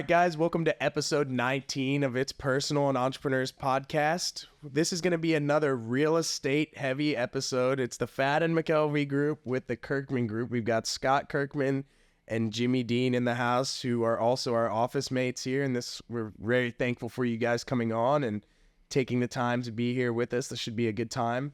guys, welcome to episode 19 of It's Personal and Entrepreneurs podcast. This is going to be another real estate heavy episode. It's the Fad and McKelvey group with the Kirkman group. We've got Scott Kirkman and Jimmy Dean in the house, who are also our office mates here. And we're very thankful for you guys coming on and taking the time to be here with us. This should be a good time.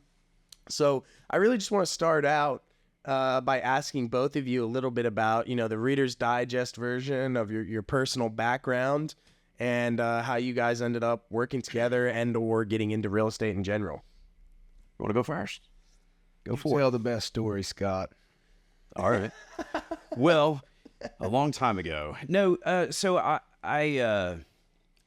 So I really just want to start out by asking both of you a little bit about, the Reader's Digest version of your personal background and how you guys ended up working together and or getting into real estate in general. You want to go first? Go for it. Tell the best story, Scott. All right. Well, a long time ago. No, so I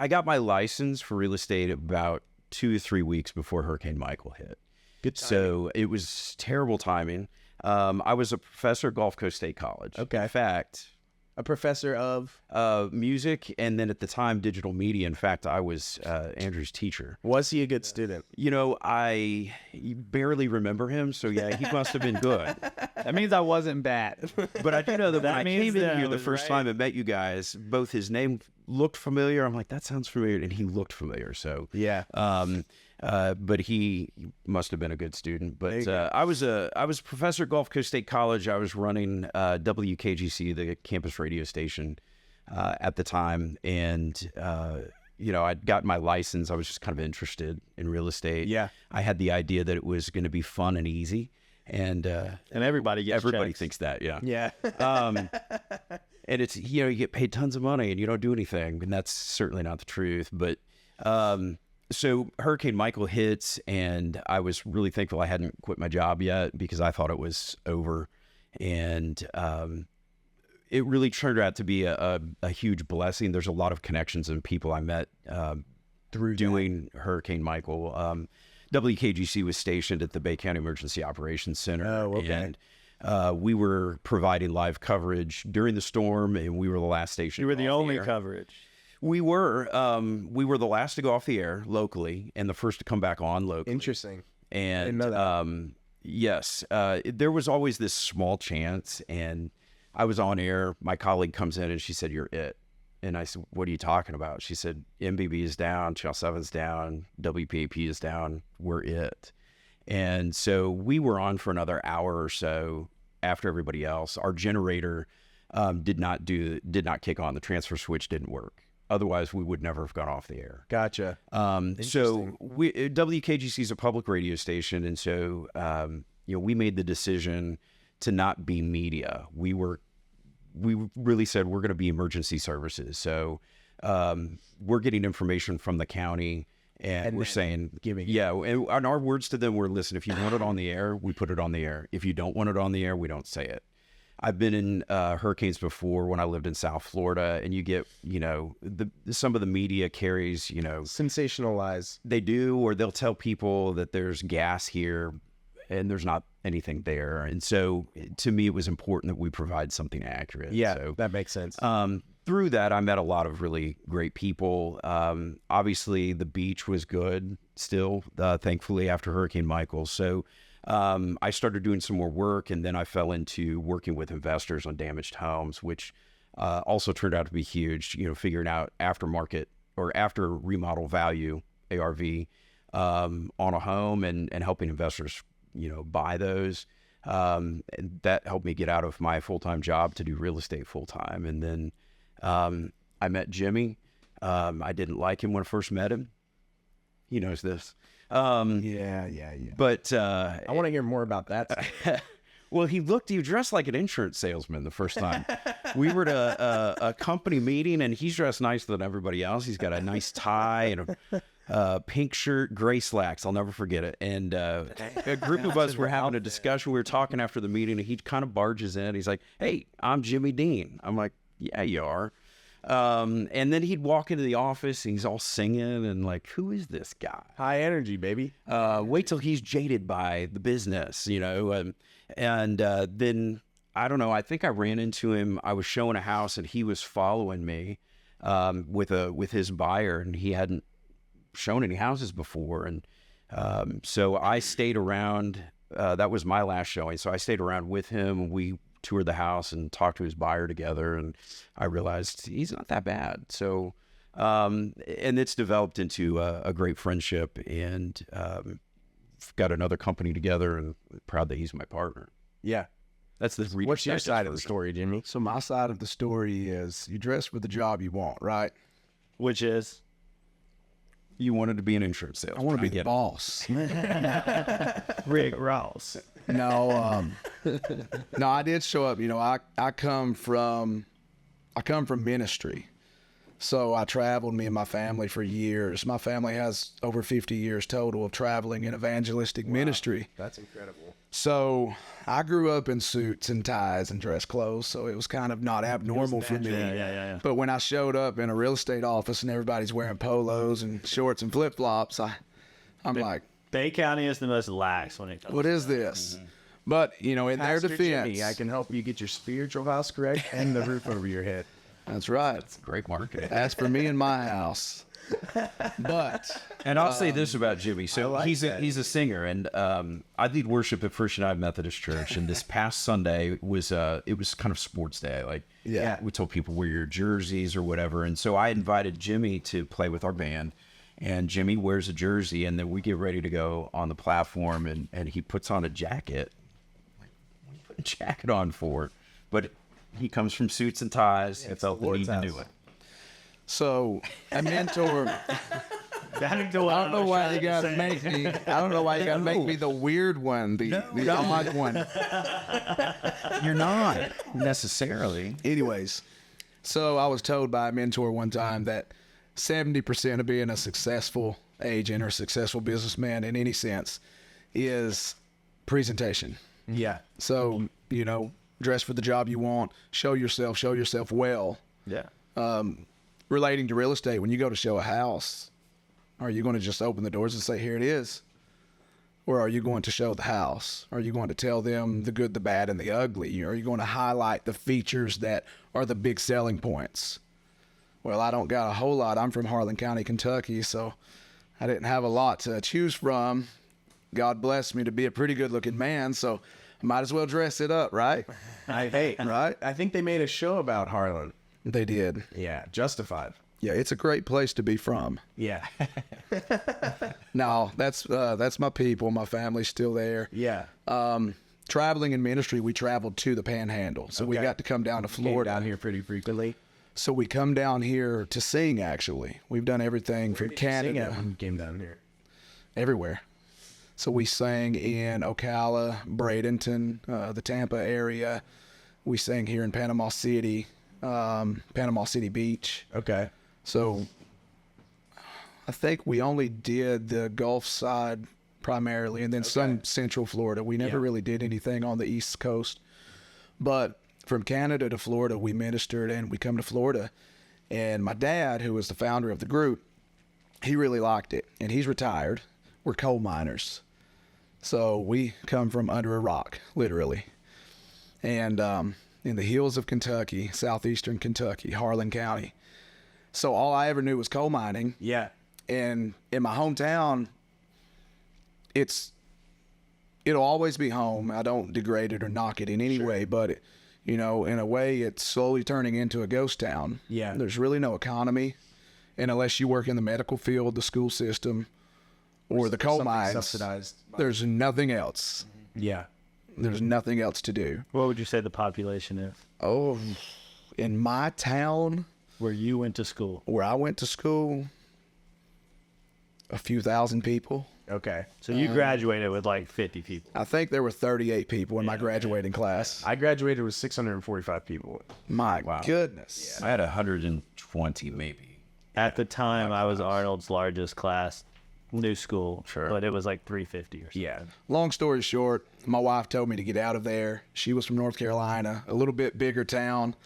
got my license for real estate about 2 to 3 weeks before Hurricane Michael hit. Good timing. So it was terrible timing. I was a professor at Gulf Coast State College. Okay. In fact, A professor of... music, and then at the time, digital media. In fact, I was Andrew's teacher. Was he a good student? I barely remember him, so yeah, he must have been good. That means I wasn't bad. But I do know that when I means came in that here I the was first right. time I met you guys, both his name looked familiar. I'm like, that sounds familiar, and he looked familiar. So Yeah. but he must have been a good student. There you But go. I was a professor at Gulf Coast State College. I was running WKGC, the campus radio station, at the time, and I'd gotten my license. I was just kind of interested in real estate. Yeah. I had the idea that it was going to be fun and easy, and everybody gets everybody checks. thinks that. Yeah. Yeah. And it's, you get paid tons of money and you don't do anything. And that's certainly not the truth. But so Hurricane Michael hits, and I was really thankful I hadn't quit my job yet because I thought it was over. And it really turned out to be a huge blessing. There's a lot of connections and people I met through doing Hurricane Michael. WKGC was stationed at the Bay County Emergency Operations Center. Oh, okay. And we were providing live coverage during the storm, and we were the last station. You were to the go off only air. coverage. We were the last to go off the air locally, and the first to come back on locally. Interesting. And Didn't know that. yes, there was always this small chance, and I was on air. My colleague comes in and she said, "You're it." And I said, "What are you talking about?" She said, "MBB is down, Channel 7's down, WPAP is down. We're it." And so we were on for another hour or so after everybody else. Our generator did not kick on. The transfer switch didn't work. Otherwise, we would never have gone off the air. Gotcha. So WKGC is a public radio station, and so we made the decision to not be media. We really said we're going to be emergency services. So we're getting information from the county, and we're saying, giving it. yeah, and our words to them were, listen, if you want it on the air, we put it on the air. If you don't want it on the air, we don't say it. I've been in hurricanes before when I lived in South Florida, and you get, some of the media carries, Sensationalize. they do, or they'll tell people that there's gas here and there's not anything there. And so to me, it was important that we provide something accurate. Yeah, So, that makes sense. through that, I met a lot of really great people. Obviously, the beach was good still, thankfully, after Hurricane Michael. So I started doing some more work, and then I fell into working with investors on damaged homes, which also turned out to be huge, figuring out aftermarket or after remodel value, ARV, on a home and helping investors, buy those. And that helped me get out of my full-time job to do real estate full-time. And then I met Jimmy. I didn't like him when I first met him. He knows this. Yeah. But I want to hear more about that. well, he dressed like an insurance salesman the first time. We were at a company meeting, and he's dressed nicer than everybody else. He's got a nice tie and a pink shirt, gray slacks. I'll never forget it. And a group of us were having a discussion. We were talking after the meeting, and he kind of barges in. He's like, "Hey, I'm Jimmy Dean." I'm like, "Yeah, you are." And then he'd walk into the office, and he's all singing and like, "Who is this guy?" High energy, baby. Wait till he's jaded by the business, and then I don't know. I think I ran into him. I was showing a house, and he was following me with his buyer, and he hadn't shown any houses before, and so I stayed around. That was my last showing, so I stayed around with him. We toured the house and talked to his buyer together, and I realized he's not that bad. So, and it's developed into a great friendship, and got another company together, and proud that he's my partner. Yeah. That's the What's your side of the story, Jimmy? So my side of the story is you dress for the job you want, right? Which is You wanted to be an insurance salesman. I want to be the boss. Rick Ross. No, no, I did show up. You know, I come from ministry. So I traveled, me and my family, for years. My family has over 50 years total of traveling in evangelistic ministry. That's incredible. So I grew up in suits and ties and dress clothes, so it was kind of not abnormal for me. Yeah. But when I showed up in a real estate office and everybody's wearing polos and shorts and flip-flops, I'm like, Bay County is the most lax when it comes. what is this? But, you know, in Pastor their defense, Jimmy, I can help you get your spiritual house correct and the roof over your head. that's right. Great marketing. As for me and my house. But And I'll say this about Jimmy. So like he's a singer, and I lead worship at First United Methodist Church. And this past Sunday was it was kind of sports day. Like, Yeah. we told people wear your jerseys or whatever. And so I invited Jimmy to play with our band, and Jimmy wears a jersey, and then we get ready to go on the platform, and he puts on a jacket. Like, what do you put a jacket on for? But he comes from suits and ties. I felt the need to do it. so a mentor, I I don't know why you gotta make me. I don't know why you gotta make me the weird one, the odd one. You're not necessarily. Anyways, so I was told by a mentor one time that 70% of being a successful agent or successful businessman in any sense is presentation. Yeah. So, you know, dress for the job you want, show yourself well. Yeah. Relating to real estate, when you go to show a house, are you going to just open the doors and say, here it is? Or are you going to show the house? Are you going to tell them the good, the bad, and the ugly? Are you going to highlight the features that are the big selling points? Well, I don't got a whole lot. I'm from Harlan County, Kentucky, so I didn't have a lot to choose from. God blessed me to be a pretty good-looking man, so I might as well dress it up, right? Right? I think they made a show about Harlan. They did. Yeah. Justified. Yeah, it's a great place to be from. Yeah. No, that's my people. My family's still there. Yeah. Traveling in ministry, we traveled to the Panhandle, so we Okay. got to come down to Came Florida. down here pretty frequently. So we come down here to sing. Actually, we've done everything from Sing it Canada, when you came down here. everywhere. So we sang in Ocala, Bradenton, the Tampa area. We sang here in Panama City, Panama City Beach. Okay. So I think we only did the Gulf side primarily, and then some Central Florida. We never really did anything on the East Coast. But from Canada to Florida, we ministered, and we come to Florida. And my dad, who was the founder of the group, he really liked it, and he's retired. We're coal miners. So we come from under a rock, literally. And in the hills of Kentucky, southeastern Kentucky, Harlan County. So all I ever knew was coal mining. Yeah. And in my hometown, it'll always be home. I don't degrade it or knock it in any way, but you know, in a way, it's slowly turning into a ghost town. Yeah. There's really no economy, and unless you work in the medical field, the school system, or the coal Something mines, subsidized. there's nothing else. Yeah. There's nothing else to do. What would you say the population is? Oh, in my town Where you went to school? where I went to school, a few thousand people. Okay. So you graduated with like 50 people. I think there were 38 people in my graduating class. I graduated with 645 people. My goodness. I had 120 maybe. At the time, I was Arnold's largest class, new school. Sure. But it was like 350 or something. Yeah. Long story short, my wife told me to get out of there. She was from North Carolina, a little bit bigger town.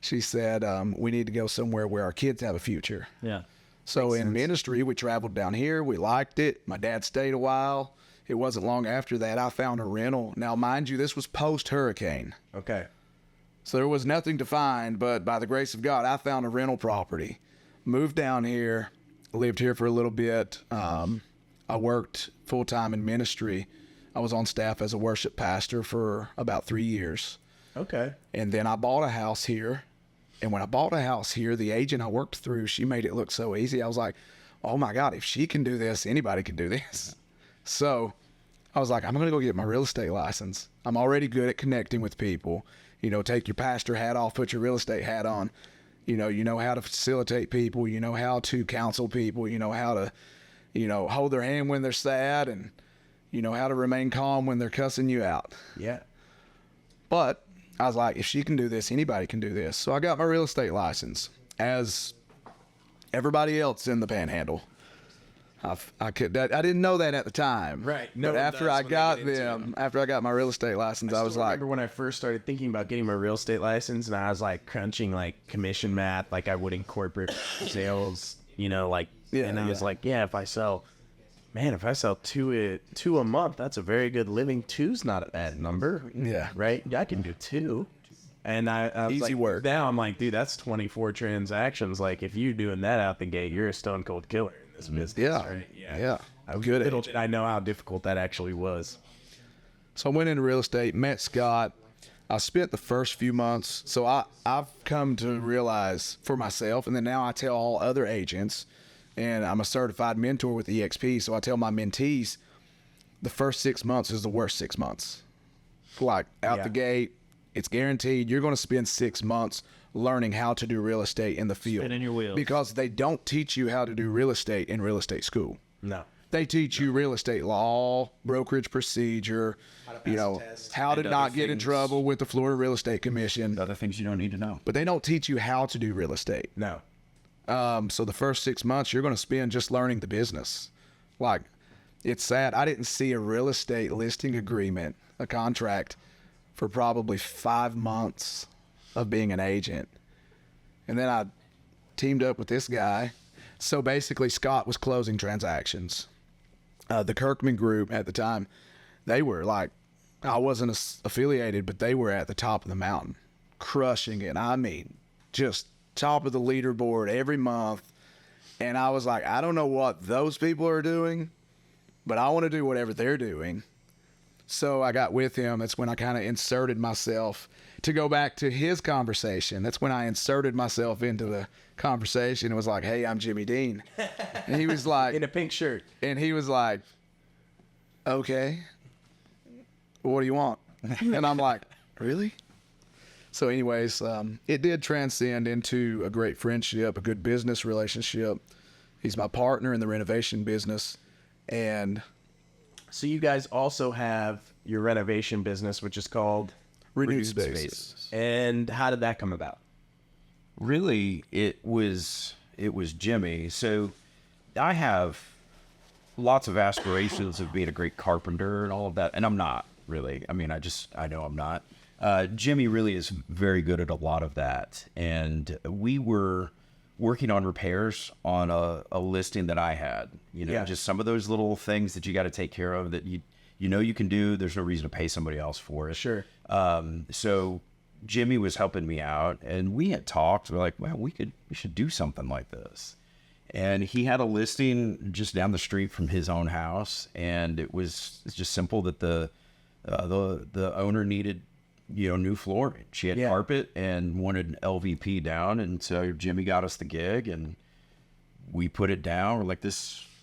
She said, we need to go somewhere where our kids have a future. Yeah. So in ministry, we traveled down here. We liked it. My dad stayed a while. It wasn't long after that I found a rental. Now, mind you, this was post-hurricane. Okay. So there was nothing to find, but by the grace of God, I found a rental property. Moved down here, lived here for a little bit. I worked full-time in ministry. I was on staff as a worship pastor for about 3 years. Okay. And then I bought a house here. And when I bought a house here, the agent I worked through, she made it look so easy. I was like, oh my God, if she can do this, anybody can do this. So I was like, I'm going to go get my real estate license. I'm already good at connecting with people. You know, take your pastor hat off, put your real estate hat on. You know how to facilitate people. You know how to counsel people. You know how to, hold their hand when they're sad, and you know how to remain calm when they're cussing you out. Yeah. But I was like, if she can do this, anybody can do this. So I got my real estate license, as everybody else in the Panhandle. I didn't know that at the time. Right. No, but after I got my real estate license, I was like, remember when I first started thinking about getting my real estate license, and I was like crunching like commission math, like I would in corporate sales, and I was like, if I sell two a month, that's a very good living. Two's not a bad number. Yeah. Right. I can do two. And I was easy like, work. Now I'm like, dude, that's 24 transactions. Like, if you're doing that out the gate, you're a stone cold killer in this business. Yeah. Right? Yeah. I'm good. Little did I know how difficult that actually was. So I went into real estate, met Scott. I spent the first few months. So I've come to realize for myself, and then now I tell all other agents, and I'm a certified mentor with EXP. So I tell my mentees, the first 6 months is the worst 6 months. Like out the gate, it's guaranteed you're going to spend 6 months learning how to do real estate in the field. Spinning your wheels. Because they don't teach you how to do real estate in real estate school. No. They teach you real estate law, brokerage procedure, how to not get in trouble with the Florida Real Estate Commission. Other things you don't need to know. But they don't teach you how to do real estate. No. So the first 6 months you're going to spend just learning the business. Like, it's sad. I didn't see a real estate listing agreement, a contract, for probably 5 months of being an agent. And then I teamed up with this guy. So basically Scott was closing transactions. The Kirkman group at the time, they were like, I wasn't affiliated, but they were at the top of the mountain, crushing it. I mean, just top of the leaderboard every month. And I was like, I don't know what those people are doing, but I want to do whatever they're doing. So I got with him. That's when I kind of inserted myself. To go back to his conversation, that's when I inserted myself into the conversation. It was like, hey, I'm Jimmy Dean. And he was like... in a pink shirt. And he was like, okay, what do you want? And I'm like, really? So anyways, it did transcend into a great friendship, a good business relationship. He's my partner in the renovation business. And... so you guys also have your renovation business, which is called Renewed Spaces. And how did that come about? Really, it was Jimmy. So I have lots of aspirations of being a great carpenter and all of that, and I'm not really. I mean, I know I'm not. Jimmy really is very good at a lot of that, and we were working on repairs on a listing that I had. Just some of those little things that you got to take care of that you can do. There's no reason to pay somebody else for it. Sure. So Jimmy was helping me out, and we had talked. We're like, well, we should do something like this. And he had a listing just down the street from his own house, and it's just simple that the owner needed new flooring. She had carpet and wanted LVP down, and so Jimmy got us the gig, and we put it down. We're like,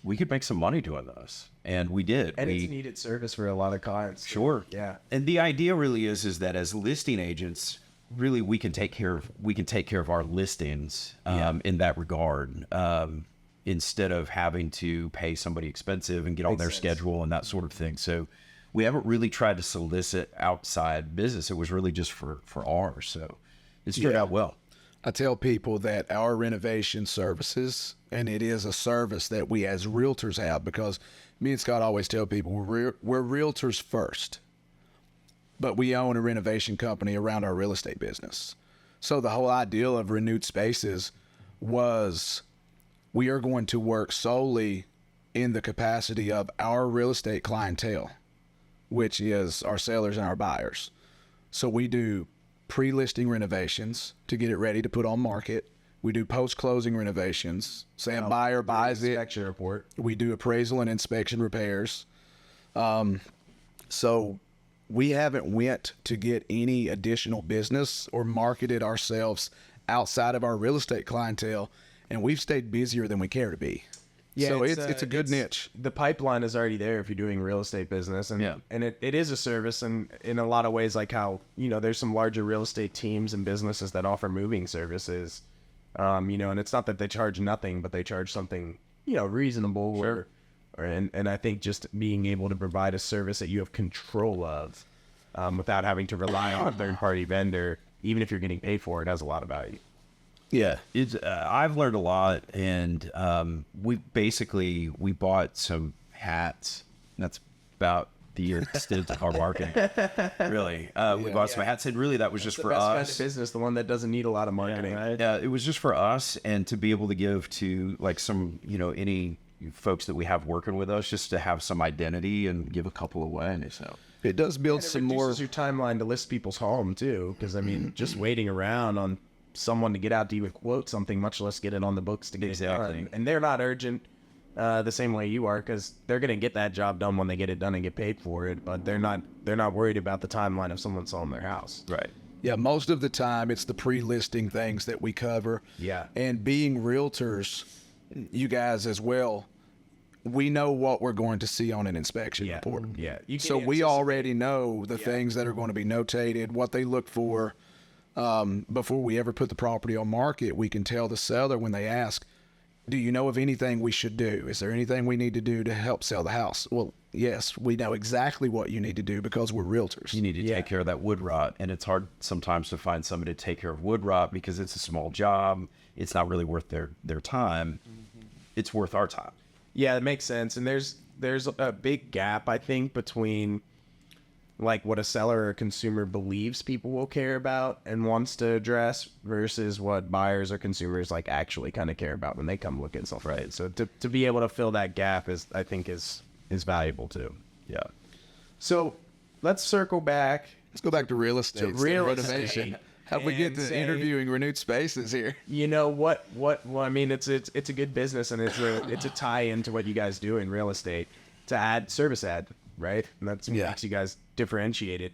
we could make some money doing this, and we did. And it's needed service for a lot of clients. Sure. Yeah. And the idea really is that as listing agents, really we can take care of our listings in that regard, instead of having to pay somebody expensive and get on their schedule and that sort of thing. So we haven't really tried to solicit outside business. It was really just for ours. So it turned out well. I tell people that our renovation services, and it is a service that we as realtors have, because me and Scott always tell people we're realtors first, but we own a renovation company around our real estate business. So the whole idea of Renewed Spaces was we are going to work solely in the capacity of our real estate clientele, which is our sellers and our buyers. So we do pre-listing renovations to get it ready to put on market. We do post-closing renovations. Say a buyer buys it. Inspection report. We do appraisal and inspection repairs. So we haven't went to get any additional business or marketed ourselves outside of our real estate clientele, and we've stayed busier than we care to be. Yeah, so it's a good niche. The pipeline is already there if you're doing real estate business, and it is a service, and in a lot of ways, like how there's some larger real estate teams and businesses that offer moving services, and it's not that they charge nothing, but they charge something reasonable. Sure. And I think just being able to provide a service that you have control of, without having to rely on a third party vendor, even if you're getting paid for it, has a lot of value. Yeah, it's I've learned a lot, and we bought some hats. That's about the extent of our marketing. Really, we bought some hats, and really that was just for best us. Kind of business, the one that doesn't need a lot of marketing. Yeah, it was just for us, and to be able to give to like some any folks that we have working with us, just to have some identity and give a couple away. So it does build some more. Your timeline to list people's home too, because I mean, just waiting around on someone to get out to even quote something, much less get it on the books to get it done. And they're not urgent the same way you are, because they're going to get that job done when they get it done and get paid for it, but they're not worried about the timeline of someone selling their house. Right. Yeah, most of the time it's the pre-listing things that we cover. Yeah. And being realtors, you guys as well, we know what we're going to see on an inspection report. Yeah. So we already know the things that are going to be notated, what they look for. Before we ever put the property on market, we can tell the seller when they ask, do you know of anything we should do? Is there anything we need to do to help sell the house? Well, yes, we know exactly what you need to do because we're realtors. You need to take care of that wood rot, and it's hard sometimes to find somebody to take care of wood rot because it's a small job. It's not really worth their time. It's worth our time. Yeah, it makes sense. And there's a big gap, I think, between like what a seller or a consumer believes people will care about and wants to address versus what buyers or consumers like actually kind of care about when they come look at something. Right. So to be able to fill that gap is valuable too. Yeah. So let's circle back. Let's go back to real estate. Renovation. How'd we get to interviewing renewed spaces here? You know what? Well, I mean, it's a good business, and it's a tie into what you guys do in real estate to add service ad, right? And that's what makes you guys differentiated.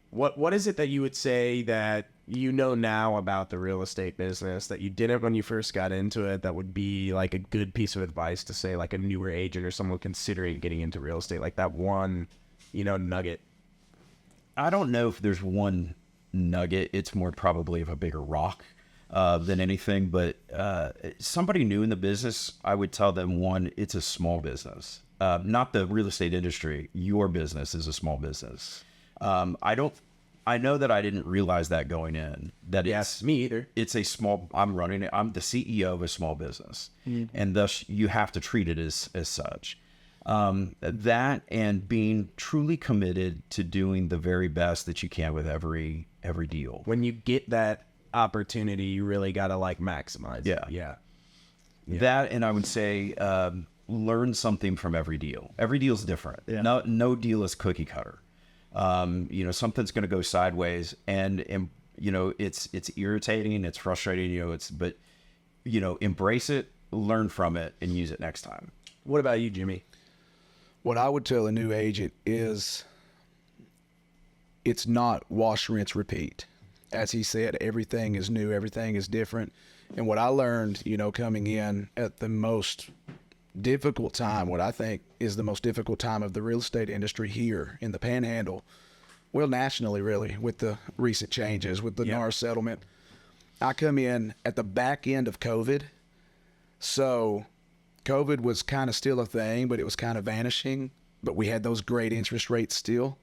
What is it that you would say that you know now about the real estate business that you didn't when you first got into it, that would be like a good piece of advice to say like a newer agent or someone considering getting into real estate, like that one, nugget? I don't know if there's one nugget. It's more probably of a bigger rock than anything, but somebody new in the business, I would tell them, one, it's a small business. Not the real estate industry. Your business is a small business. I know that I didn't realize that going in. It's me either. It's a small. I'm running it. I'm the CEO of a small business, and thus you have to treat it as such. That and being truly committed to doing the very best that you can with every deal. When you get that opportunity, you really gotta like maximize. Yeah. That, and I would say. Learn something from every deal. Every deal is different. Yeah. No deal is cookie cutter. Something's going to go sideways, and it's irritating, it's frustrating. But embrace it, learn from it, and use it next time. What about you, Jimmy? What I would tell a new agent is, it's not wash, rinse, repeat. As he said, everything is new, everything is different. And what I learned, coming in at the most difficult time, what I think is the most difficult time of the real estate industry here in the Panhandle, well, nationally, really, with the recent changes, with the NAR settlement. I come in at the back end of COVID. So COVID was kind of still a thing, but it was kind of vanishing. But we had those great interest rates still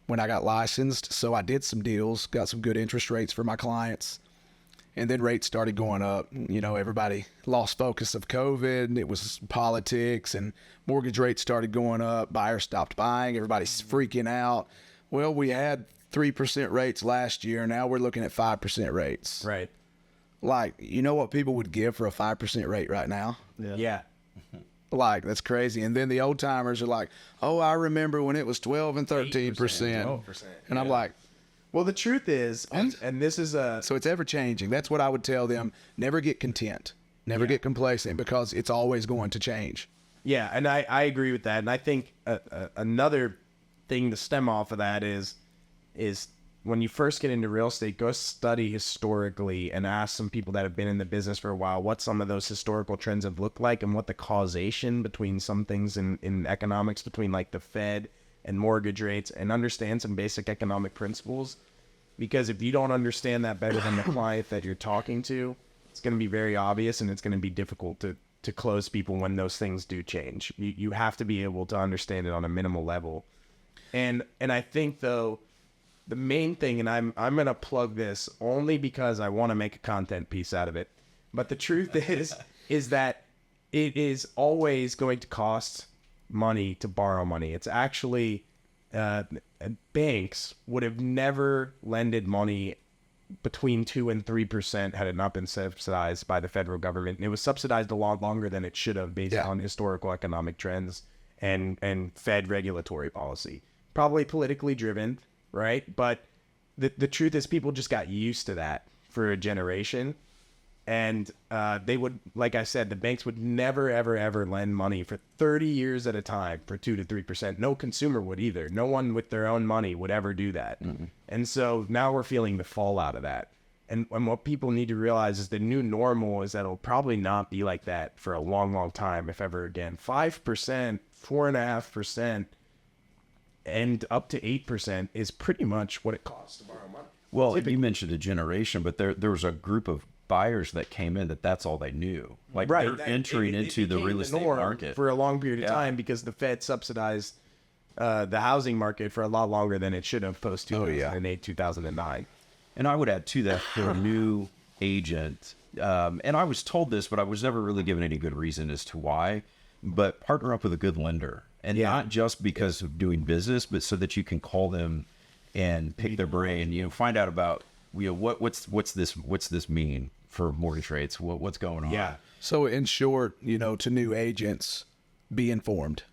when I got licensed. So I did some deals, got some good interest rates for my clients. And then rates started going up. Everybody lost focus of COVID, and it was politics, and mortgage rates started going up. Buyers stopped buying. Everybody's freaking out. Well, we had 3% rates last year. Now we're looking at 5% rates. Right. Like, what people would give for a 5% rate right now? Yeah. Like, that's crazy. And then the old timers are like, oh, I remember when it was 12 and 13%. 12%. And I'm like, well, the truth is, and this is so it's ever changing. That's what I would tell them. Never get content. Never get complacent, because it's always going to change. Yeah, and I agree with that. And I think another thing to stem off of that is when you first get into real estate, go study historically and ask some people that have been in the business for a while what some of those historical trends have looked like and what the causation between some things in economics, between like the Fed and mortgage rates, and understand some basic economic principles. Because if you don't understand that better than the client that you're talking to, it's going to be very obvious, and it's going to be difficult to close people when those things do change. You have to be able to understand it on a minimal level. And I think, though, the main thing, and I'm going to plug this only because I want to make a content piece out of it, but the truth is that it is always going to cost money to borrow money. It's actually banks would have never lended money between 2 and 3% had it not been subsidized by the federal government. And it was subsidized a lot longer than it should have based on historical economic trends and Fed regulatory policy. Probably politically driven, right? But the truth is people just got used to that for a generation. And they would, like I said, the banks would never, ever, ever lend money for 30 years at a time for 2 to 3%. No consumer would either. No one with their own money would ever do that. Mm-hmm. And so now we're feeling the fallout of that. And what people need to realize is the new normal is that it'll probably not be like that for a long, long time, if ever again. 5%, 4.5%, and up to 8% is pretty much what it costs to borrow money. Well, you mentioned a generation, but there was a group of buyers that came in that's all they knew. Like they're entering into the real estate market for a long period of time because the Fed subsidized the housing market for a lot longer than it should have post 2008, 2009. And I would add to that for a new agent, and I was told this, but I was never really given any good reason as to why, but partner up with a good lender. And not just because of doing business, but so that you can call them and pick their brain, find out about, what's this mean for mortgage rates? What's going on? Yeah. So in short, to new agents, be informed.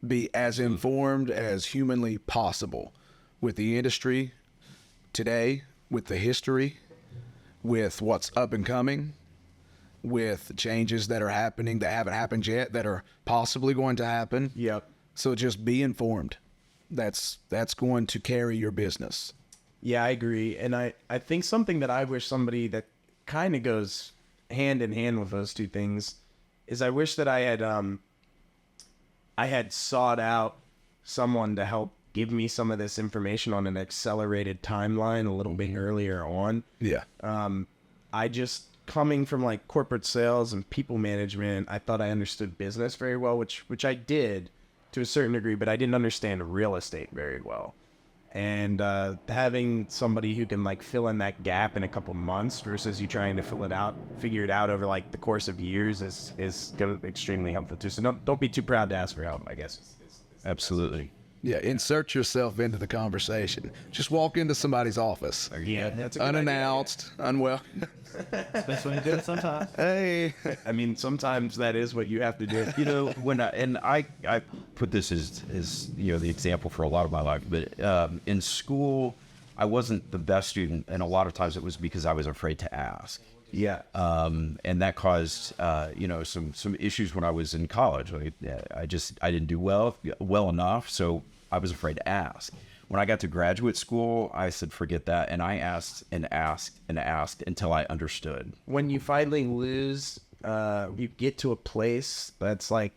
Be as informed as humanly possible with the industry today, with the history, with what's up and coming, with changes that are happening that haven't happened yet, that are possibly going to happen. Yep. So just be informed. That's going to carry your business. Yeah, I agree. And I think something that I wish somebody that kind of goes hand in hand with those two things is I wish that I had sought out someone to help give me some of this information on an accelerated timeline a little bit earlier on. Yeah. I just, coming from like corporate sales and people management, I thought I understood business very well, which I did to a certain degree, but I didn't understand real estate very well. And having somebody who can like fill in that gap in a couple months versus you trying to figure it out over like the course of years is going to be extremely helpful too. So don't be too proud to ask for help, I guess. Absolutely. Yeah, insert yourself into the conversation. Just walk into somebody's office. Yeah, that's a good unannounced, unwelcome. That's what you do sometimes. Hey, I mean, sometimes that is what you have to do. When I put this as the example for a lot of my life, but in school, I wasn't the best student, and a lot of times it was because I was afraid to ask. Yeah. And that caused, some issues when I was in college. Like, I didn't do well enough, so I was afraid to ask. When I got to graduate school, I said, forget that. And I asked and asked and asked until I understood. When you finally lose, you get to a place that's like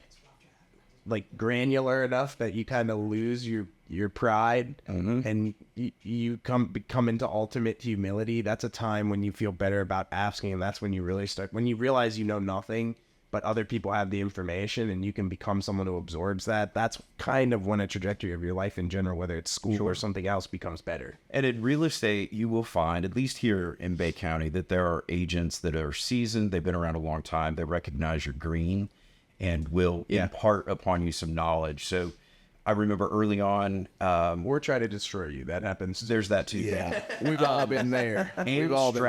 granular enough that you kind of lose your pride, and you come into ultimate humility. That's a time when you feel better about asking, and that's when you really start, when you realize you know nothing but other people have the information and you can become someone who absorbs that. That's kind of when a trajectory of your life in general, whether it's school or something else, becomes better. And in real estate, you will find, at least here in Bay County, that there are agents that are seasoned. They've been around a long time. They recognize you're green and will impart upon you some knowledge. So I remember early on, or try to destroy you. That happens. There's that too. Yeah, we've all been there. We've all been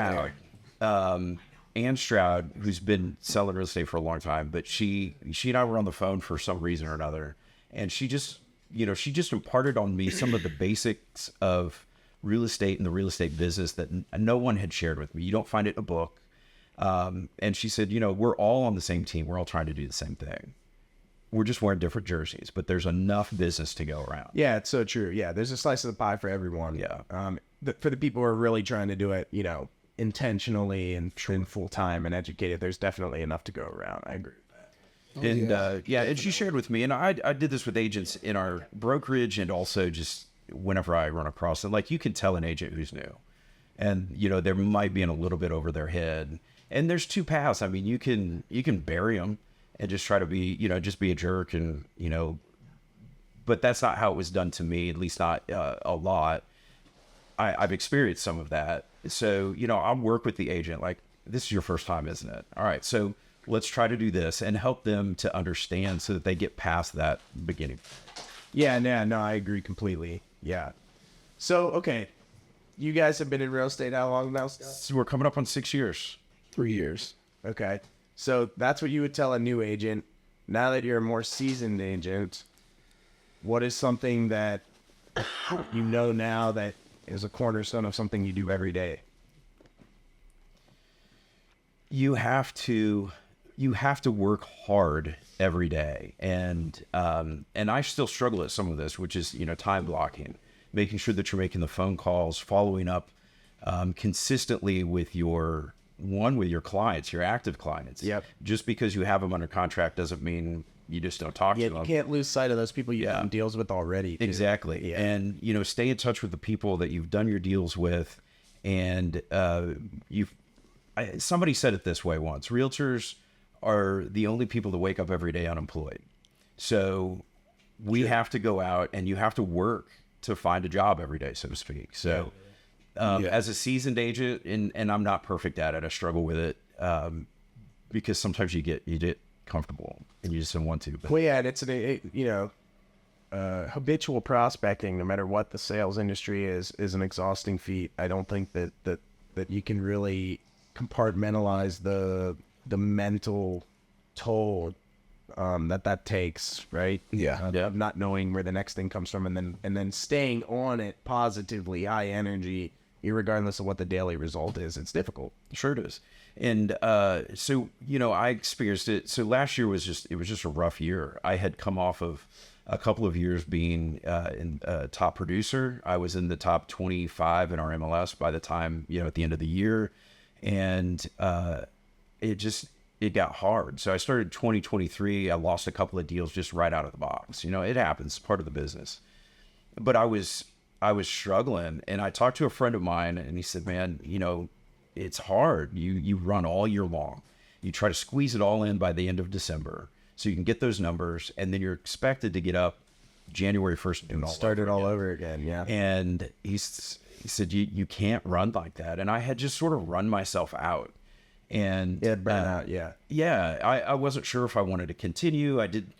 there. Ann Stroud, who's been selling real estate for a long time, but she and I were on the phone for some reason or another, and she just imparted on me some of the basics of real estate and the real estate business that no one had shared with me. You don't find it in a book. And she said, we're all on the same team. We're all trying to do the same thing. we're just wearing different jerseys, but there's enough business to go around. Yeah, it's so true. Yeah, there's a slice of the pie for everyone. Yeah. For the people who are really trying to do it, intentionally and full time and educated, there's definitely enough to go around. I agree with that. And and she shared with me, and I did this with agents in our brokerage, and also just whenever I run across them, like you can tell an agent who's new, and there might be in a little bit over their head. And there's two paths. I mean, you can bury them and just try to be, just be a jerk, and but that's not how it was done to me, at least not a lot. I've experienced some of that. So, I'll work with the agent like, this is your first time, isn't it? All right, so let's try to do this and help them to understand so that they get past that beginning. Yeah, no, I agree completely. Yeah. So, okay, you guys have been in real estate how long now, Scott? So we're coming up on 6 years. 3 years. Okay. So that's what you would tell a new agent. Now that you're a more seasoned agent, what is something that now that is a cornerstone of something you do every day? You have to work hard every day. And I still struggle at some of this, which is, time blocking, making sure that you're making the phone calls, following up consistently with your clients, your active clients. Yep. Just because you have them under contract doesn't mean you just don't talk to them. You can't lose sight of those people you've done deals with already, too. Exactly. Yeah. And, stay in touch with the people that you've done your deals with. And somebody said it this way once: realtors are the only people that wake up every day unemployed. So we have to go out and you have to work to find a job every day, so to speak. So as a seasoned agent, and I'm not perfect at it, I struggle with it because sometimes you get comfortable and you just don't want to. But. Well, yeah, and it's habitual prospecting, no matter what the sales industry is an exhausting feat. I don't think that you can really compartmentalize the mental toll that takes, right? Of not knowing where the next thing comes from, and then staying on it positively, high energy, irregardless of what the daily result is. It's difficult. Sure it is. And so I experienced it. So last year was just a rough year. I had come off of a couple of years being in top producer. I was in the top 25 in our MLS by the time at the end of the year, and it got hard. So I started 2023. I lost a couple of deals just right out of the box. It happens, part of the business. But I was struggling, and I talked to a friend of mine, and he said, "Man, it's hard. You run all year long. You try to squeeze it all in by the end of December so you can get those numbers, and then you're expected to get up January 1st and start it all over again." Yeah. And he said, you can't run like that. And I had just sort of run myself out. And burn out. Yeah. I wasn't sure if I wanted to continue. I did,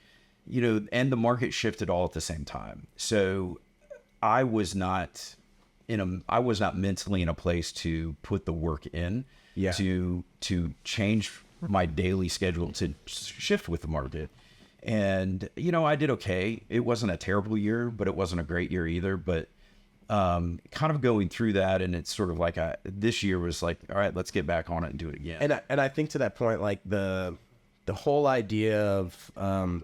and the market shifted all at the same time. So I was not mentally in a place to put the work in to change my daily schedule to shift with the market. And, I did okay. It wasn't a terrible year, but it wasn't a great year either. But kind of going through that, and it's sort of like this year was like, all right, let's get back on it and do it again. And I think to that point, like the whole idea of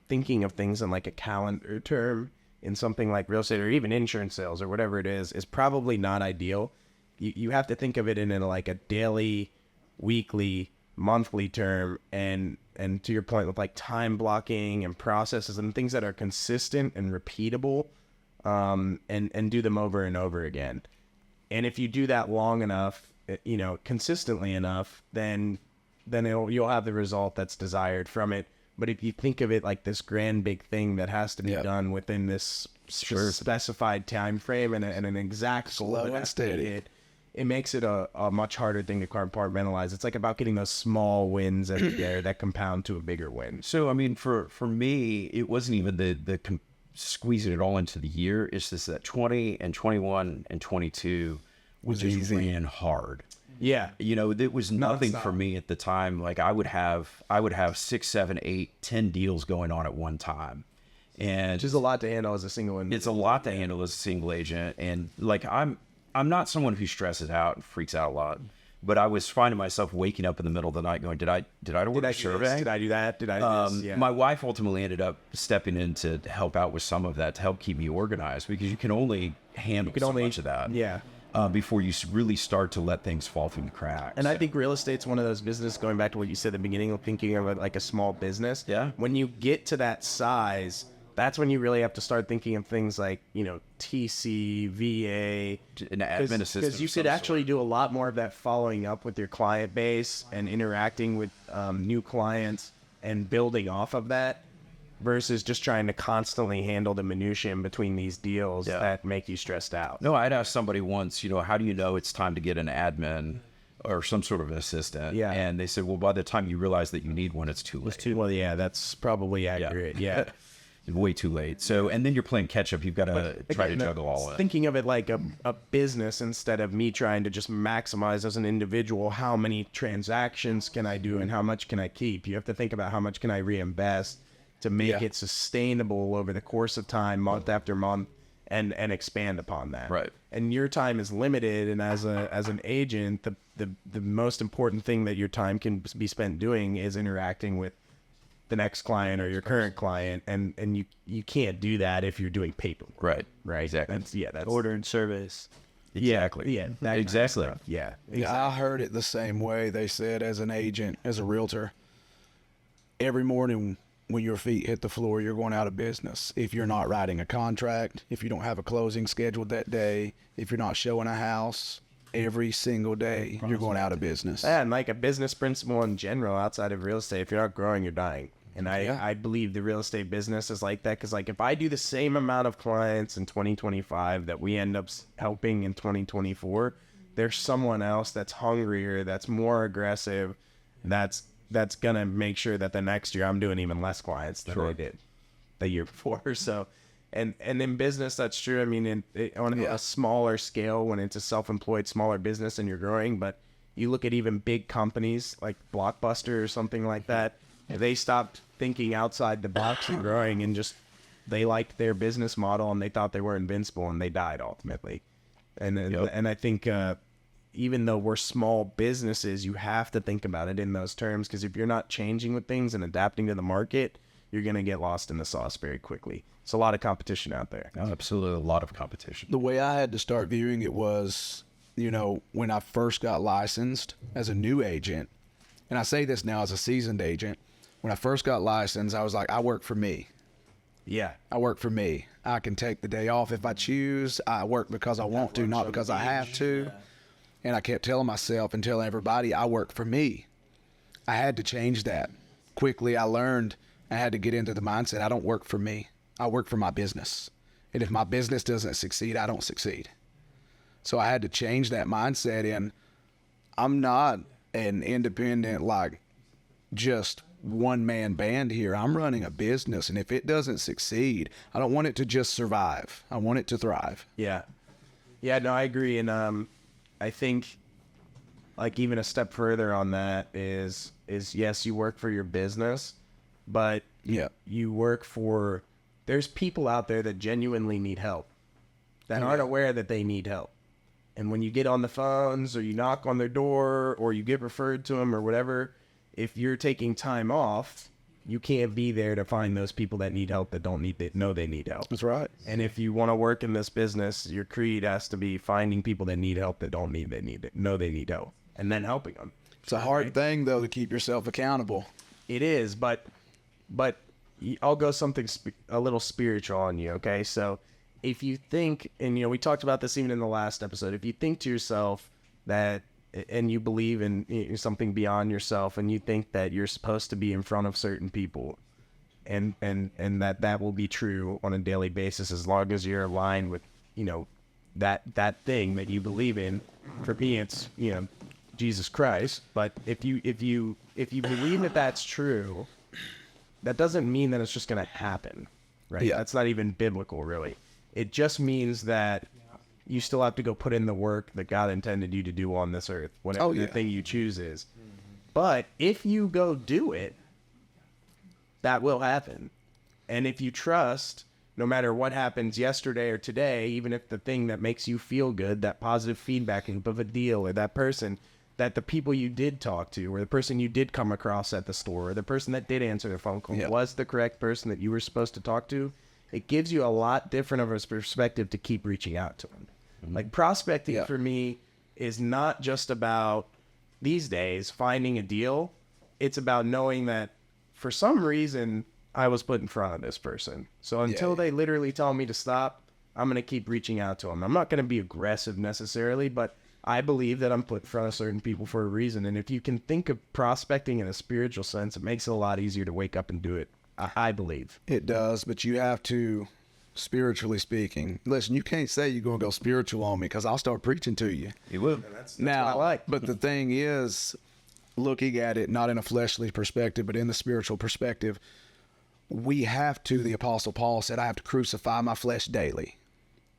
thinking of things in like a calendar term in something like real estate or even insurance sales or whatever it is probably not ideal. You have to think of it in like a daily, weekly, monthly term, and to your point with like time blocking and processes and things that are consistent and repeatable, and do them over and over again. And if you do that long enough, consistently enough, then you'll have the result that's desired from it. But if you think of it like this grand big thing that has to be done within this specified time frame and an exact goal, slow and steady, it makes it a much harder thing to compartmentalize. It's like about getting those small wins every day that compound to a bigger win. So, I mean, for me, it wasn't even the squeezing it all into the year. It's just that 20 and 21 and 22 was just easy ran hard. Yeah. It was nothing for me at the time. Like I would have 6, 7, 8, 10 deals going on at one time. And which is a lot to handle as a single individual. It's a lot to handle as a single agent. And like, I'm not someone who stresses out and freaks out a lot, But I was finding myself waking up in the middle of the night going, did I order a survey? Did I do that? Did I do this? Yeah. My wife ultimately ended up stepping in to help out with some of that, to help keep me organized, because you can only handle so much of that. Yeah. Before you really start to let things fall through the cracks. And I think real estate's one of those businesses, going back to what you said at the beginning, of thinking of it like a small business. Yeah. When you get to that size, that's when you really have to start thinking of things like, TC, VA, an admin assistant. Because you could actually do a lot more of that following up with your client base and interacting with new clients and building off of that, versus just trying to constantly handle the minutiae in between these deals that make you stressed out. No, I'd asked somebody once, how do you know it's time to get an admin or some sort of an assistant? Yeah. And they said, well, by the time you realize that you need one, it's too late. Well, yeah, that's probably accurate. Yeah. Way too late. So, and then you're playing catch up. You've got to try to juggle all of it. Thinking of it like a business instead of me trying to just maximize as an individual, how many transactions can I do and how much can I keep? You have to think about how much can I reinvest to make it sustainable over the course of time, month after month, and expand upon that. Right. And your time is limited, and as an agent, the most important thing that your time can be spent doing is interacting with the next client or your current client, and you can't do that if you're doing paperwork. Right. Exactly. That's Ordering surveys. Exactly. Yeah, that kind of Exactly. stuff. Yeah, Yeah, I heard it the same way. They said, as an agent, as a realtor, every morning when your feet hit the floor, you're going out of business. If you're not writing a contract, if you don't have a closing scheduled that day, if you're not showing a house, every single day, you're going out of business. And like a business principle in general, outside of real estate, if you're not growing, you're dying. And I believe the real estate business is like that, because like if I do the same amount of clients in 2025 that we end up helping in 2024, there's someone else that's hungrier, that's more aggressive, that's gonna make sure that the next year I'm doing even less clients than I did the year before. So, and in business, that's true. I mean, on a smaller scale, when it's a self-employed smaller business and you're growing, but you look at even big companies like Blockbuster or something like that, they stopped thinking outside the box and growing, and just they liked their business model and they thought they were invincible, and they died ultimately. And I think even though we're small businesses, you have to think about it in those terms, because if you're not changing with things and adapting to the market, you're going to get lost in the sauce very quickly. It's a lot of competition out there. Oh, absolutely. A lot of competition. The way I had to start viewing it was, when I first got licensed as a new agent, and I say this now as a seasoned agent, when I first got licensed, I was like, I work for me. Yeah. I work for me. I can take the day off if I choose. I work because I want to, not because I have to. Yeah. And I kept telling myself and telling everybody, I work for me. I had to change that. Quickly, I learned I had to get into the mindset, I don't work for me. I work for my business. And if my business doesn't succeed, I don't succeed. So I had to change that mindset, and I'm not an independent, like, just one-man band here. I'm running a business, and if it doesn't succeed, I don't want it to just survive. I want it to thrive. Yeah. Yeah, no, I agree. And I think, like, even a step further on that is yes, you work for your business, but you work for, there's people out there that genuinely need help, that aren't aware that they need help. And when you get on the phones, or you knock on their door, or you get referred to them or whatever, if you're taking time off, you can't be there to find those people that need help, that know they need help. That's right. And if you want to work in this business, your creed has to be finding people that need help, that know they need help, and then helping them. It's a hard thing, though, to keep yourself accountable. It is, but I'll go something a little spiritual on you, okay? So if you think, and we talked about this even in the last episode, if you think to yourself that, and you believe in something beyond yourself, and you think that you're supposed to be in front of certain people, and that will be true on a daily basis, as long as you're aligned with that thing that you believe in. For me, it's Jesus Christ. But if you believe that that's true, that doesn't mean that it's just going to happen, right? Yeah. That's not even biblical, really. It just means that you still have to go put in the work that God intended you to do on this earth, whatever the thing you choose is. But if you go do it, that will happen. And if you trust, no matter what happens yesterday or today, even if the thing that makes you feel good, that positive feedback loop of a deal or that person, that the people you did talk to, or the person you did come across at the store, or the person that did answer the phone call was the correct person that you were supposed to talk to, it gives you a lot different of a perspective to keep reaching out to them. Like prospecting for me is not just about these days finding a deal. It's about knowing that for some reason I was put in front of this person. So until they literally tell me to stop, I'm going to keep reaching out to them. I'm not going to be aggressive necessarily, but I believe that I'm put in front of certain people for a reason. And if you can think of prospecting in a spiritual sense, it makes it a lot easier to wake up and do it. I believe. It does, but you have to, spiritually speaking, listen, you can't say you're going to go spiritual on me because I'll start preaching to you. You will. That's Now, what I like. but the thing is, looking at it not in a fleshly perspective, but in the spiritual perspective, we have to, the Apostle Paul said, I have to crucify my flesh daily.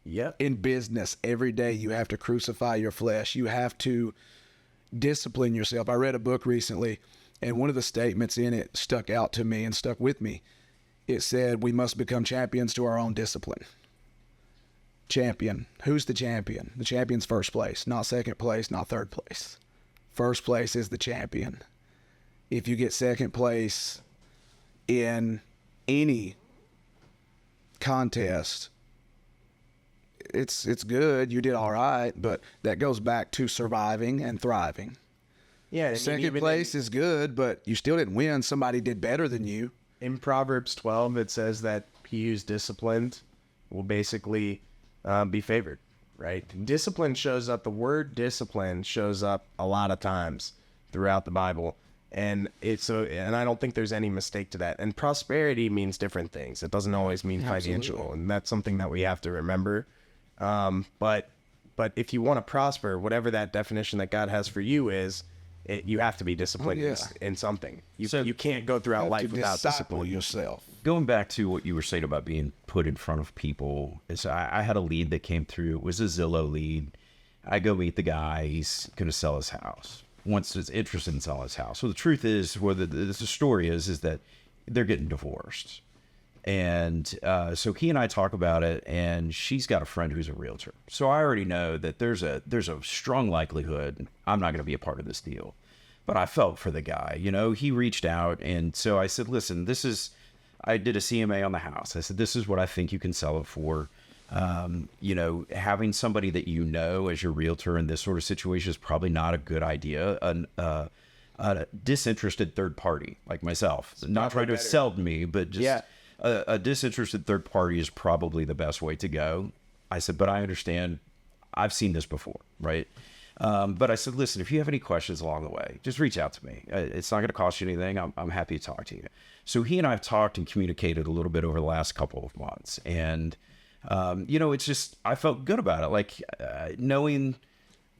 Yep. In business, every day you have to crucify your flesh. You have to discipline yourself. I read a book recently, and one of the statements in it stuck out to me and stuck with me. It said, we must become champions to our own discipline. Champion. Who's the champion? The champion's first place, not second place, not third place. First place is the champion. If you get second place in any contest, it's good. You did all right, but that goes back to surviving and thriving. Yeah. I mean, Second even place is good, but you still didn't win. Somebody did better than you. in Proverbs 12, it says that he who's disciplined will basically be favored, right? Discipline shows up. The word discipline shows up a lot of times throughout the Bible. And and I don't think there's any mistake to that. And prosperity means different things. It doesn't always mean financial. Absolutely. And that's something that we have to remember. But if you want to prosper, whatever that definition that God has for you is, you have to be disciplined in something. You can't go throughout life without discipline. Yourself. Going back to what you were saying about being put in front of people, is I had a lead that came through. It was a Zillow lead. I go meet the guy. He's going to sell his house. Once is interested in selling his house. So the truth is, the story is that they're getting divorced. And so he and I talk about it, and she's got a friend who's a realtor. So I already know that there's a strong likelihood I'm not going to be a part of this deal. But I felt for the guy. You know, he reached out, and so I said, listen, I did a CMA on the house. I said, this is what I think you can sell it for. You know, having somebody that you know as your realtor in this sort of situation is probably not a good idea. A disinterested third party like myself, not trying to sell me, but just a disinterested third party is probably the best way to go. I said, but I understand. I've seen this before, right? But I said, listen, if you have any questions along the way, just reach out to me. It's not going to cost you anything. I'm happy to talk to you. So he and I have talked and communicated a little bit over the last couple of months. And, you know, it's just, I felt good about it. Like knowing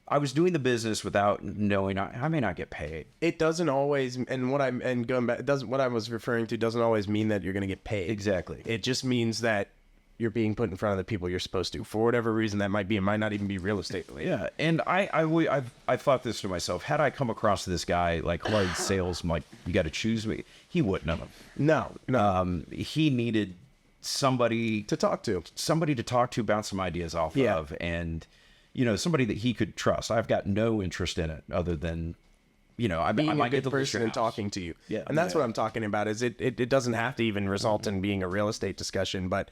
I was doing the business without knowing I may not get paid. It doesn't always, going back, what I was referring to doesn't always mean that you're going to get paid. Exactly. It just means that you're being put in front of the people you're supposed to, for whatever reason that might be. It might not even be real estate related. Yeah, and I thought this to myself. Had I come across this guy like who had sales, like you got to choose me, he wouldn't have. No. He needed somebody To talk to. Bounce some ideas off of, and you know, somebody that he could trust. I've got no interest in it other than, you know, I Being might a get good the person and talking to you. Yeah. And that's what I'm talking about. Is it doesn't have to even result in being a real estate discussion, but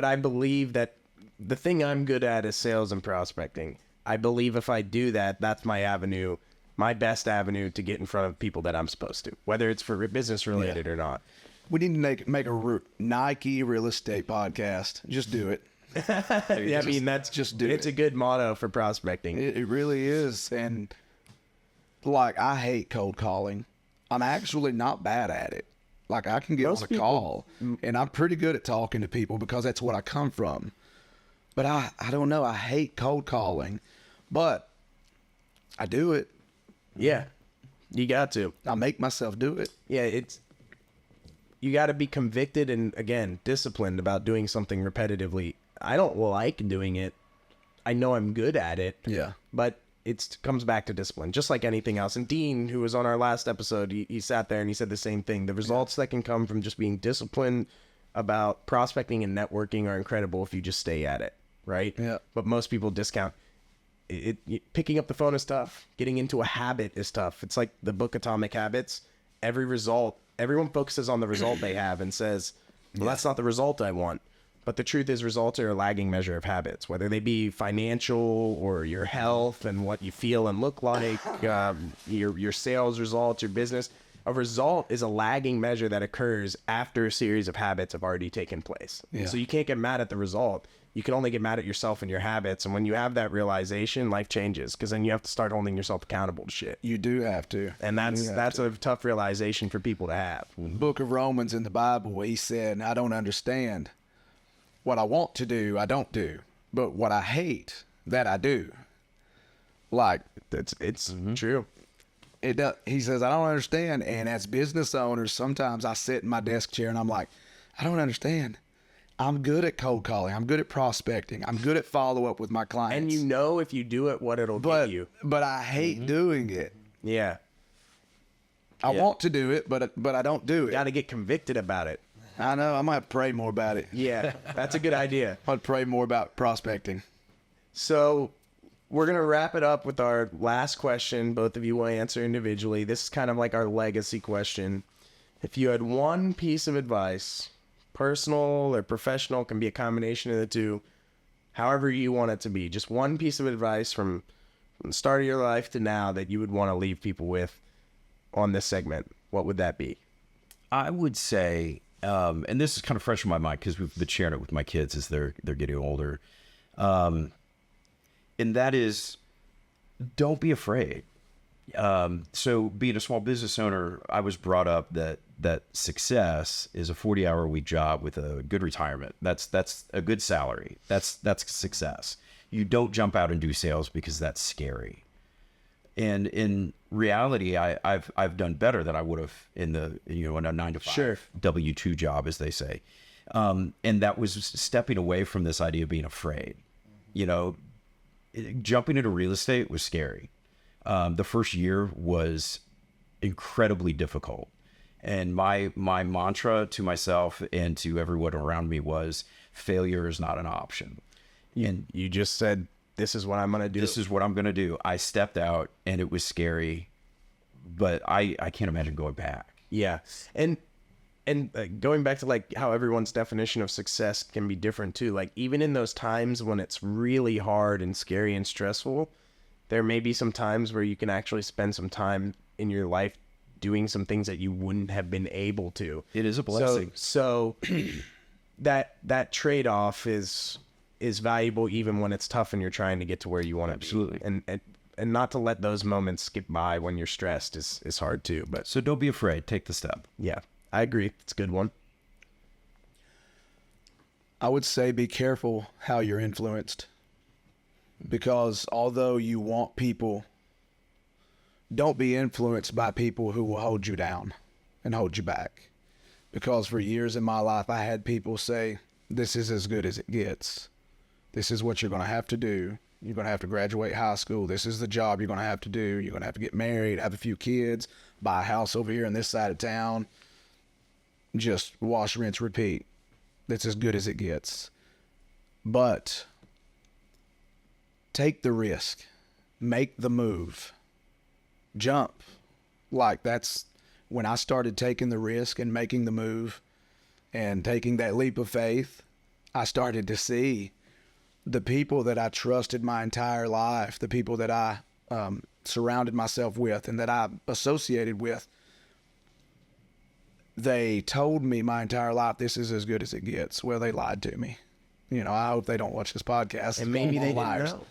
I believe that the thing I'm good at is sales and prospecting. I believe if I do that, that's my avenue, my best avenue to get in front of people that I'm supposed to, whether it's for business related or not. We need to make a Nike real estate podcast. Just do it. Yeah, I mean, it's a good motto for prospecting. It really is. And like, I hate cold calling. I'm actually not bad at it. Like, I can get on a call, and I'm pretty good at talking to people because that's what I come from. But I don't know. I hate cold calling, but I do it. Yeah, you got to. I make myself do it. Yeah, you got to be convicted and, again, disciplined about doing something repetitively. I don't like doing it. I know I'm good at it. Yeah. But it comes back to discipline, just like anything else. And Dean, who was on our last episode, he sat there and he said the same thing. The results that can come from just being disciplined about prospecting and networking are incredible if you just stay at it, right? Yeah. But most people discount. picking up the phone is tough. Getting into a habit is tough. It's like the book Atomic Habits. Everyone focuses on the result they have and says, well, that's not the result I want. But the truth is, results are a lagging measure of habits, whether they be financial or your health and what you feel and look like, your sales results, your business. A result is a lagging measure that occurs after a series of habits have already taken place. Yeah. So you can't get mad at the result. You can only get mad at yourself and your habits. And when you have that realization, life changes, because then you have to start holding yourself accountable to shit. You do have to. And that's a tough realization for people to have. Book of Romans in the Bible, he said, I don't understand. What I want to do, I don't do. But what I hate, that I do. Like, It's true. it does. He says, I don't understand. And as business owners, sometimes I sit in my desk chair and I'm like, I don't understand. I'm good at cold calling. I'm good at prospecting. I'm good at follow up with my clients. And you know if you do it, what it'll get you. But I hate doing it. Yeah. I want to do it, but I don't do it. Got to get convicted about it. I know. I might pray more about it. Yeah, that's a good idea. I'd pray more about prospecting. So we're going to wrap it up with our last question. Both of you will answer individually. This is kind of like our legacy question. If you had one piece of advice, personal or professional, can be a combination of the two, however you want it to be, just one piece of advice from the start of your life to now that you would want to leave people with on this segment, what would that be? I would say, and this is kind of fresh in my mind because we've been sharing it with my kids as they're getting older. And that is, don't be afraid. So being a small business owner, I was brought up that success is a 40-hour-a-week job with a good retirement. That's a good salary. That's success. You don't jump out and do sales because that's scary. And in reality, I've done better than I would have in a 9-to-5 W-2 job, as they say. And that was stepping away from this idea of being afraid. Jumping into real estate was scary. The first year was incredibly difficult. And my mantra to myself and to everyone around me was, failure is not an option. And you just said, this is what I'm going to do. This is what I'm going to do. I stepped out and it was scary, but I can't imagine going back. Yeah. And going back to like how everyone's definition of success can be different too. Like even in those times when it's really hard and scary and stressful, there may be some times where you can actually spend some time in your life doing some things that you wouldn't have been able to. It is a blessing. So that trade-off is valuable even when it's tough and you're trying to get to where you want to be. Absolutely. And not to let those moments skip by when you're stressed is hard too. But so don't be afraid. Take the step. Yeah, I agree. It's a good one. I would say be careful how you're influenced. Because although you want people, don't be influenced by people who will hold you down and hold you back. Because for years in my life, I had people say, this is as good as it gets. This is what you're going to have to do. You're going to have to graduate high school. This is the job you're going to have to do. You're going to have to get married, have a few kids, buy a house over here in this side of town. Just wash, rinse, repeat. That's as good as it gets. But take the risk. Make the move. Jump. Like that's when I started taking the risk and making the move and taking that leap of faith, I started to see the people that I trusted my entire life, the people that I surrounded myself with and that I associated with, they told me my entire life, this is as good as it gets. Well, they lied to me. I hope they don't watch this podcast. And maybe they didn't know.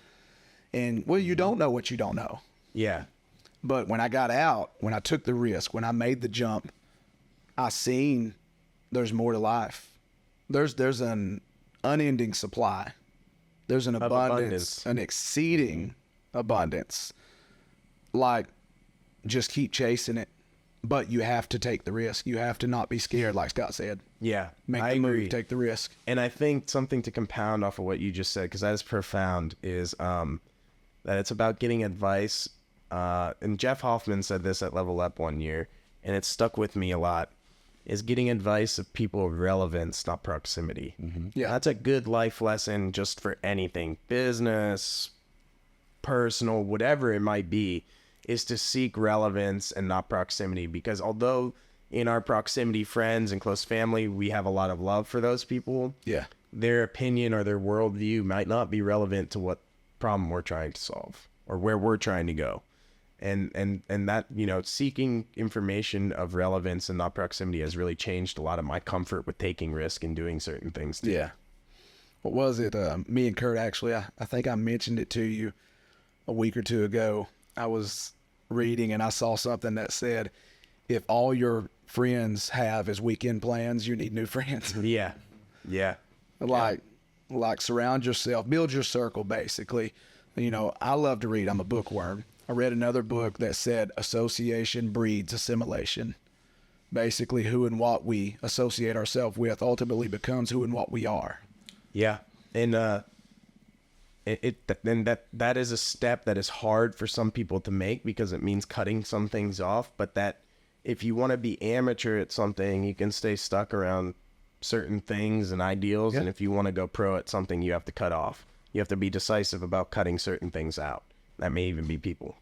And, well, you don't know what you don't know. Yeah. But when I got out, when I took the risk, when I made the jump, I seen there's more to life. There's an unending supply. There's an abundance, an exceeding abundance. Like, just keep chasing it. But you have to take the risk. You have to not be scared, like Scott said. Yeah, Make I the agree. move, take the risk. And I think something to compound off of what you just said, because that is profound, is that it's about getting advice. And Jeff Hoffman said this at Level Up one year, and it stuck with me a lot, is getting advice of people of relevance, not proximity. Yeah. That's a good life lesson just for anything. Business, personal, whatever it might be, is to seek relevance and not proximity. Because although in our proximity friends and close family, we have a lot of love for those people, Yeah. their opinion or their worldview might not be relevant to what problem we're trying to solve or where we're trying to go. And that, you know, seeking information of relevance and not proximity has really changed a lot of my comfort with taking risk and doing certain things too. Yeah. What was it? Me and Kurt, actually, I think I mentioned it to you a week or two ago. I was reading and I saw something that said, if all your friends have is weekend plans, you need new friends. Yeah. Yeah. Like surround yourself, build your circle, basically. You know, I love to read. I'm a bookworm. I read another book that said association breeds assimilation. Basically, who and what we associate ourselves with ultimately becomes who and what we are. Yeah. And that is a step that is hard for some people to make because it means cutting some things off. But that if you want to be amateur at something, you can stay stuck around certain things and ideals. Yeah. And if you want to go pro at something, you have to cut off. You have to be decisive about cutting certain things out. That may even be people.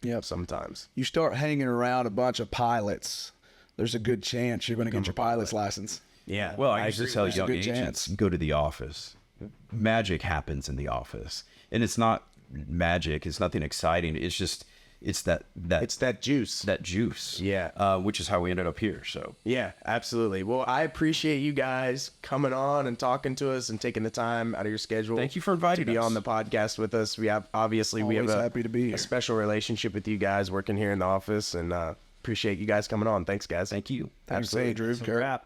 Yep. Sometimes. You start hanging around a bunch of pilots, there's a good chance you're going to get your pilot's license. Yeah. Well, I used to tell young good agents, chance. go to the office. Magic happens in the office. And it's not magic. It's nothing exciting. It's just, it's that juice. That juice. Yeah. Which is how we ended up here. So Yeah, absolutely. Well, I appreciate you guys coming on and talking to us and taking the time out of your schedule. Thank you for inviting to be us. on the podcast with us. We have Always happy to be here. a special relationship with you guys working here in the office, and appreciate you guys coming on. Thanks, guys. thank you. Thanks, Andrew. Wrap.